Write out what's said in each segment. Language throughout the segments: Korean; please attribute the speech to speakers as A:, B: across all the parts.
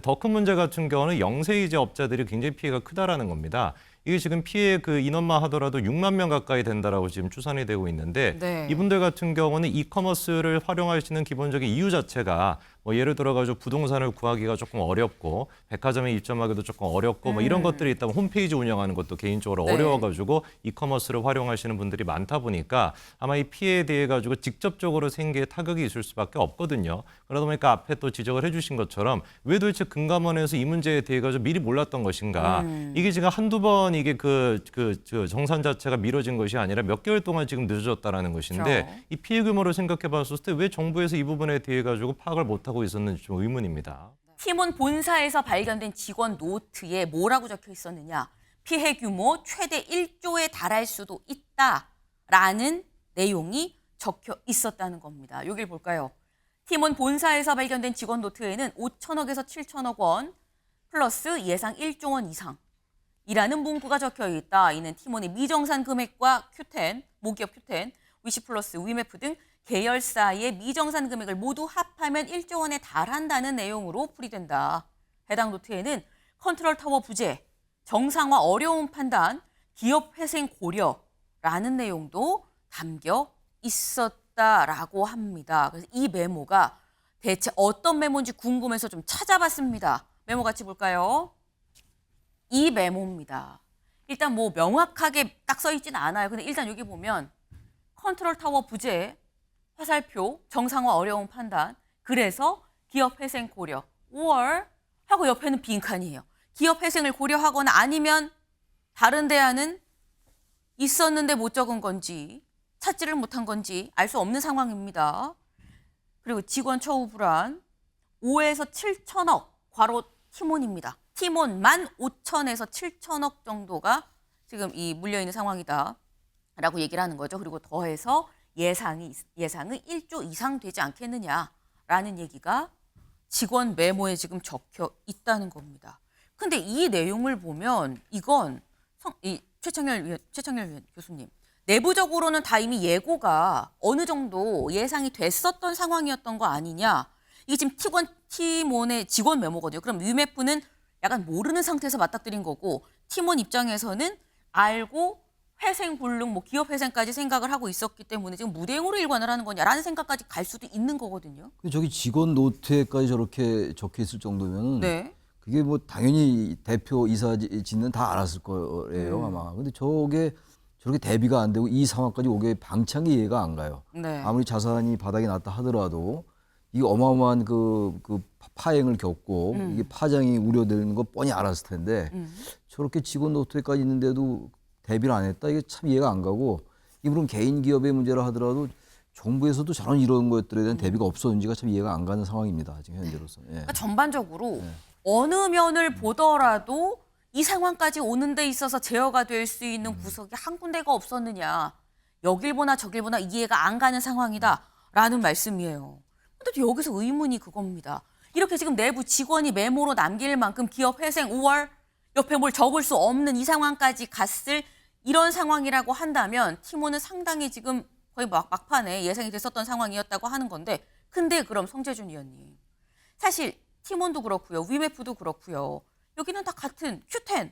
A: 더 큰 문제 같은 경우는 영세이제 업자들이 굉장히 피해가 크다라는 겁니다. 이게 지금 피해 그 인원만 하더라도 6만 명 가까이 된다라고 지금 추산이 되고 있는데
B: 네.
A: 이분들 같은 경우는 이커머스를 활용하시는 기본적인 이유 자체가 뭐 예를 들어가지고 부동산을 구하기가 조금 어렵고 백화점에 입점하기도 조금 어렵고 뭐 이런 것들이 있다면 홈페이지 운영하는 것도 개인적으로
B: 네.
A: 어려워가지고 이커머스를 활용하시는 분들이 많다 보니까 아마 이 피해에 대해 가지고 직접적으로 생계에 타격이 있을 수밖에 없거든요. 그러다 보니까 앞에 또 지적을 해주신 것처럼 왜 도대체 금감원에서 이 문제에 대해 가지고 미리 몰랐던 것인가? 이게 지금 한두 번 이게 그 정산 자체가 미뤄진 것이 아니라 몇 개월 동안 지금 늦어졌다라는 것인데
B: 그렇죠.
A: 이 피해 규모를 생각해봤을 때 왜 정부에서 이 부분에 대해 가지고 파악을 못하고 있었는지 좀 의문입니다.
B: 티몬 본사에서 발견된 직원 노트에 뭐라고 적혀 있었느냐. 피해 규모 최대 1조에 달할 수도 있다라는 내용이 적혀 있었다는 겁니다. 여길 볼까요? 티몬 본사에서 발견된 직원 노트에는 5천억에서 7천억 원 플러스 예상 1조 원 이상 이라는 문구가 적혀 있다. 이는 티몬의 미정산 금액과 Q10, 모기업 Q10, 위시플러스, 위메프 등 계열사의 미정산 금액을 모두 합하면 1조 원에 달한다는 내용으로 풀이된다. 해당 노트에는 컨트롤 타워 부재, 정상화 어려운 판단, 기업 회생 고려라는 내용도 담겨 있었다라고 합니다. 그래서 이 메모가 대체 어떤 메모인지 궁금해서 좀 찾아봤습니다. 메모 같이 볼까요? 이 메모입니다. 일단 뭐 명확하게 딱 써있지는 않아요. 근데 일단 여기 보면 컨트롤 타워 부재, 화살표, 정상화 어려운 판단, 그래서 기업 회생 고려, or 하고 옆에는 빈칸이에요. 기업 회생을 고려하거나 아니면 다른 대안은 있었는데 못 적은 건지 찾지를 못한 건지 알 수 없는 상황입니다. 그리고 직원 처우 불안, 5에서 7천억, 괄호 티몬입니다. 티몬만 5천에서 7천억 정도가 지금 이 물려있는 상황이다 라고 얘기를 하는 거죠. 그리고 더해서 예상은 1조 이상 되지 않겠느냐라는 얘기가 직원 메모에 지금 적혀 있다는 겁니다. 근데 이 내용을 보면 이건 최창렬 교수님, 내부적으로는 다 이미 예고가 어느 정도 예상이 됐었던 상황이었던 거 아니냐. 이게 지금 티몬의 직원 메모거든요. 그럼 위메프는 약간 모르는 상태에서 맞닥뜨린 거고 티몬 입장에서는 알고 회생 불능, 뭐 기업 회생까지 생각을 하고 있었기 때문에 지금 무대응으로 일관을 하는 거냐라는 생각까지 갈 수도 있는 거거든요.
C: 저기 직원 노트에까지 저렇게 적혀 있을 정도면
B: 네.
C: 그게 뭐 당연히 대표 이사 짓는 다 알았을 거예요 아마. 근데 저게 저렇게 대비가 안 되고 이 상황까지 오게 방창이 이해가 안 가요.
B: 네.
C: 아무리 자산이 바닥에 났다 하더라도 이 어마어마한 그 파행을 겪고 이게 파장이 우려되는 거 뻔히 알았을 텐데 저렇게 직원 노트에까지 있는데도 대비를 안 했다. 이게 참 이해가 안 가고 이 물론 개인 기업의 문제라 하더라도 정부에서도 저런 이런 것들에 대한 대비가 없었는지가 참 이해가 안 가는 상황입니다. 지금 현재로서. 예.
B: 그러니까 전반적으로 어느 면을 보더라도 이 상황까지 오는 데 있어서 제어가 될 수 있는 구석이 한 군데가 없었느냐. 여길 보나 저길 보나 이해가 안 가는 상황이다라는 말씀이에요. 근데 여기서 의문이 그겁니다. 이렇게 지금 내부 직원이 메모로 남길 만큼 기업 회생 5월 옆에 뭘 적을 수 없는 이 상황까지 갔을 이런 상황이라고 한다면 티몬은 상당히 지금 거의 막판에 예상이 됐었던 상황이었다고 하는 건데 근데 그럼 성재준 위원님 사실 티몬도 그렇고요. 위메프도 그렇고요. 여기는 다 같은 Q10,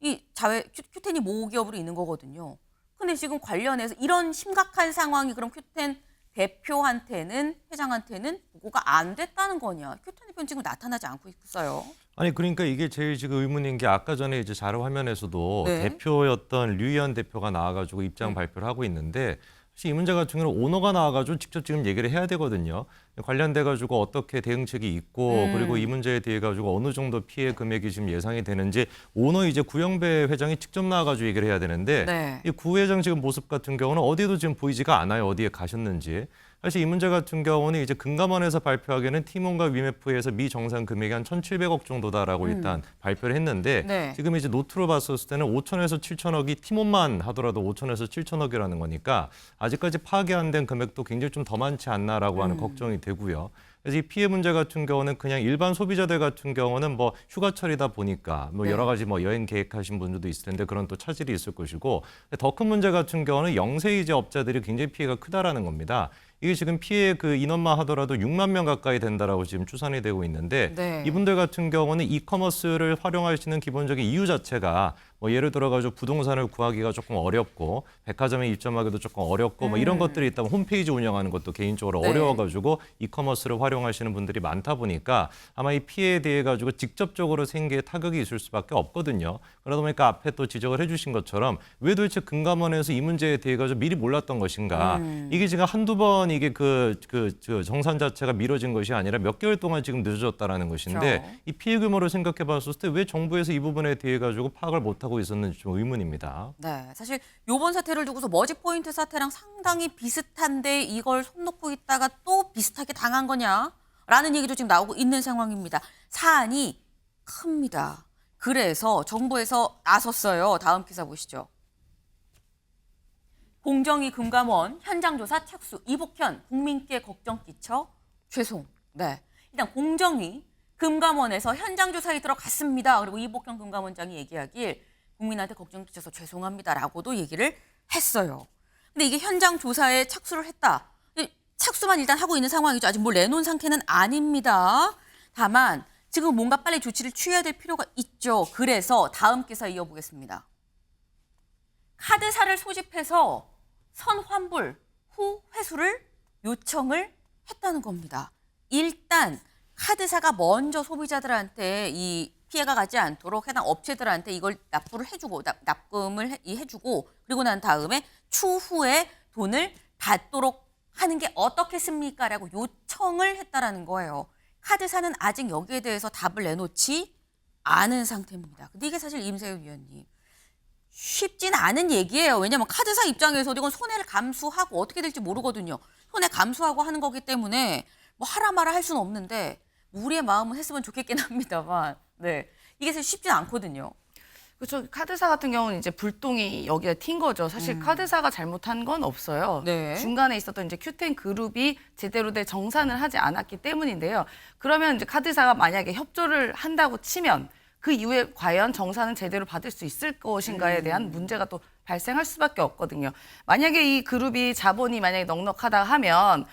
B: Q10이 모기업으로 있는 거거든요. 근데 지금 관련해서 이런 심각한 상황이 그럼 Q10 대표한테는 회장한테는 보고가 안 됐다는 거냐. Q10 대표는 지금 나타나지 않고 있어요.
A: 아니 그러니까 이게 제일 지금 의문인 게 아까 전에 이제 자료 화면에서도
B: 네.
A: 대표였던 류희연 대표가 나와가지고 입장 발표를 하고 있는데 사실 이 문제 같은 경우는 오너가 나와가지고 직접 지금 얘기를 해야 되거든요. 관련돼가지고 어떻게 대응책이 있고 그리고 이 문제에 대해 가지고 어느 정도 피해 금액이 지금 예상이 되는지 오너 이제 구영배 회장이 직접 나와가지고 얘기를 해야 되는데
B: 네.
A: 이 구 회장 지금 모습 같은 경우는 어디에도 지금 보이지가 않아요. 어디에 가셨는지. 사실 이 문제 같은 경우는 이제 금감원에서 발표하기에는 티몬과 위메프에서 미정산 금액이 한 1,700억 정도다라고 일단 발표를 했는데
B: 네.
A: 지금 이제 노트로 봤었을 때는 5천에서 7천억이 티몬만 하더라도 5천에서 7천억이라는 거니까 아직까지 파악이 안 된 금액도 굉장히 좀 더 많지 않나라고 하는 걱정이 되고요. 그래서 이 피해 문제 같은 경우는 그냥 일반 소비자들 같은 경우는 뭐 휴가철이다 보니까 뭐
B: 네.
A: 여러 가지 뭐 여행 계획하신 분들도 있을 텐데 그런 또 차질이 있을 것이고 더 큰 문제 같은 경우는 영세이제 업자들이 굉장히 피해가 크다라는 겁니다. 이게 지금 피해 그 인원만 하더라도 6만 명 가까이 된다라고 지금 추산이 되고 있는데
B: 네.
A: 이분들 같은 경우는 이커머스를 활용하시는 기본적인 이유 자체가 뭐 예를 들어가지고 부동산을 구하기가 조금 어렵고 백화점에 입점하기도 조금 어렵고 뭐 이런 것들이 있다면 홈페이지 운영하는 것도 개인적으로
B: 네.
A: 어려워가지고 이커머스를 활용하시는 분들이 많다 보니까 아마 이 피해에 대해 가지고 직접적으로 생계에 타격이 있을 수밖에 없거든요. 그러다 보니까 앞에 또 지적을 해주신 것처럼 왜 도대체 금감원에서 이 문제에 대해 가지고 미리 몰랐던 것인가? 이게 지금 한두 번 이게 그 정산 자체가 미뤄진 것이 아니라 몇 개월 동안 지금 늦어졌다라는 것인데
B: 그렇죠.
A: 이 피해 규모를 생각해봤을 때 왜 정부에서 이 부분에 대해 가지고 파악을 못하고 있었는지 좀 의문입니다.
B: 네, 사실 요번 사태를 두고서 머지포인트 사태랑 상당히 비슷한데 이걸 손 놓고 있다가 또 비슷하게 당한 거냐라는 얘기도 지금 나오고 있는 상황입니다. 사안이 큽니다. 그래서 정부에서 나섰어요. 다음 기사 보시죠. 공정위 금감원 현장조사 착수 이복현 국민께 걱정 끼쳐 죄송. 네, 일단 공정위 금감원에서 현장조사에 들어갔습니다. 그리고 이복현 금감원장이 얘기하길 국민한테 걱정 끼쳐서 죄송합니다라고도 얘기를 했어요. 근데 이게 현장 조사에 착수를 했다. 착수만 일단 하고 있는 상황이죠. 아직 뭘 내놓은 상태는 아닙니다. 다만 지금 뭔가 빨리 조치를 취해야 될 필요가 있죠. 그래서 다음 기사 이어보겠습니다. 카드사를 소집해서 선환불 후 회수를 요청을 했다는 겁니다. 일단 카드사가 먼저 소비자들한테 이 피해가 가지 않도록 해당 업체들한테 이걸 납부를 해주고 납금을 해주고 그리고 난 다음에 추후에 돈을 받도록 하는 게 어떻겠습니까? 라고 요청을 했다라는 거예요. 카드사는 아직 여기에 대해서 답을 내놓지 않은 상태입니다. 근데 이게 사실 임세윤 위원님 쉽진 않은 얘기예요. 왜냐하면 카드사 입장에서도 이건 손해를 감수하고 어떻게 될지 모르거든요. 손해 감수하고 하는 거기 때문에 뭐 하라 마라 할 수는 없는데 우리의 마음은 했으면 좋겠긴 합니다만 네, 이게 사실 쉽진 않거든요.
D: 그렇죠. 카드사 같은 경우는 이제 불똥이 여기에 튄 거죠. 사실 카드사가 잘못한 건 없어요.
B: 네.
D: 중간에 있었던 이제 큐텐 그룹이 제대로 된 정산을 하지 않았기 때문인데요. 그러면 이제 카드사가 만약에 협조를 한다고 치면 그 이후에 과연 정산은 제대로 받을 수 있을 것인가에 대한 문제가 또 발생할 수밖에 없거든요. 만약에 이 그룹이 자본이 만약에 넉넉하다 하면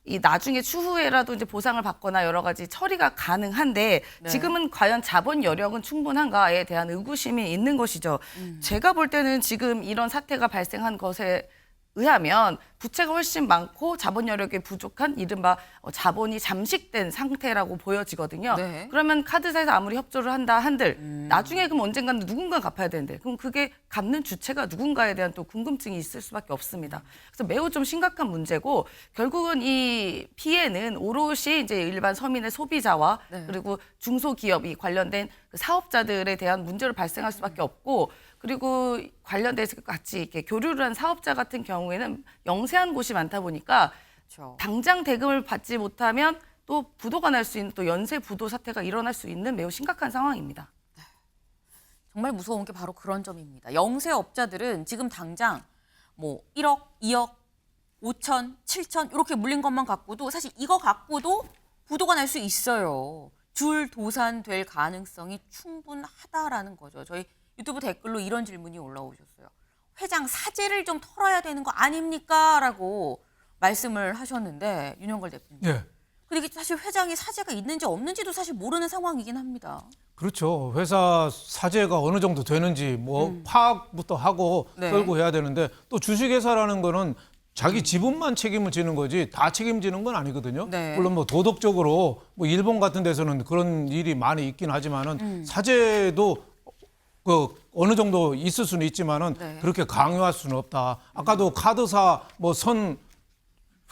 D: 이 나중에 추후에라도 이제 보상을 받거나 여러 가지 처리가 가능한데
B: 네.
D: 지금은 과연 자본 여력은 충분한가에 대한 의구심이 있는 것이죠. 제가 볼 때는 지금 이런 사태가 발생한 것에 의하면 부채가 훨씬 많고 자본 여력이 부족한 이른바 자본이 잠식된 상태라고 보여지거든요.
B: 네.
D: 그러면 카드사에서 아무리 협조를 한다 한들 나중에 그럼 언젠가는 누군가 갚아야 되는데 그럼 그게 갚는 주체가 누군가에 대한 또 궁금증이 있을 수밖에 없습니다. 그래서 매우 좀 심각한 문제고 결국은 이 피해는 오롯이 이제 일반 서민의 소비자와
B: 네.
D: 그리고 중소기업이 관련된 그 사업자들에 대한 문제로 발생할 수밖에 없고 그리고 관련돼서 같이 이렇게 교류를 한 사업자 같은 경우에는 영세한 곳이 많다 보니까
B: 그렇죠.
D: 당장 대금을 받지 못하면 또 부도가 날 수 있는 또 연쇄 부도 사태가 일어날 수 있는 매우 심각한 상황입니다.
B: 정말 무서운 게 바로 그런 점입니다. 영세업자들은 지금 당장 뭐 1억, 2억, 5천, 7천 이렇게 물린 것만 갖고도 사실 이거 갖고도 부도가 날 수 있어요. 줄 도산될 가능성이 충분하다라는 거죠. 저희 유튜브 댓글로 이런 질문이 올라오셨어요. 회장 사죄를 좀 털어야 되는 거 아닙니까? 라고 말씀을 하셨는데 윤영걸 대표님.
E: 예.
B: 근데 이게 사실 회장이 사죄가 있는지 없는지도 사실 모르는 상황이긴 합니다.
E: 그렇죠. 회사 사재가 어느 정도 되는지 뭐 파악부터 하고
B: 네.
E: 떨고 해야 되는데 또 주식회사라는 거는 자기 지분만 책임을 지는 거지 다 책임지는 건 아니거든요.
B: 네.
E: 물론 뭐 도덕적으로 뭐 일본 같은 데서는 그런 일이 많이 있긴 하지만은 사재도 그 어느 정도 있을 수는 있지만은
B: 네.
E: 그렇게 강요할 수는 없다. 아까도 카드사 뭐 선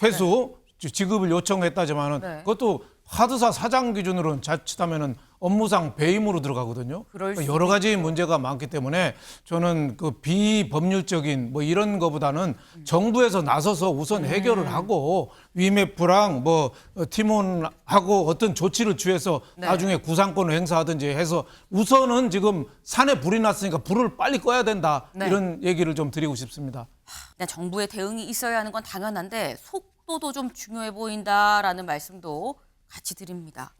E: 회수 지급을 요청했다지만은
B: 네.
E: 그것도 카드사 사장 기준으로는 자칫하면은 업무상 배임으로 들어가거든요.
B: 그럴 수
E: 여러 가지 문제가 많기 때문에 저는 그 비법률적인 뭐 이런 거보다는 정부에서 나서서 우선 해결을 하고 위메프랑 뭐 팀원하고 어떤 조치를 취해서
B: 네.
E: 나중에 구상권을 행사하든지 해서 우선은 지금 산에 불이 났으니까 불을 빨리 꺼야 된다.
B: 네.
E: 이런 얘기를 좀 드리고 싶습니다.
B: 그냥 정부의 대응이 있어야 하는 건 당연한데 속도도 좀 중요해 보인다라는 말씀도 같이 드립니다.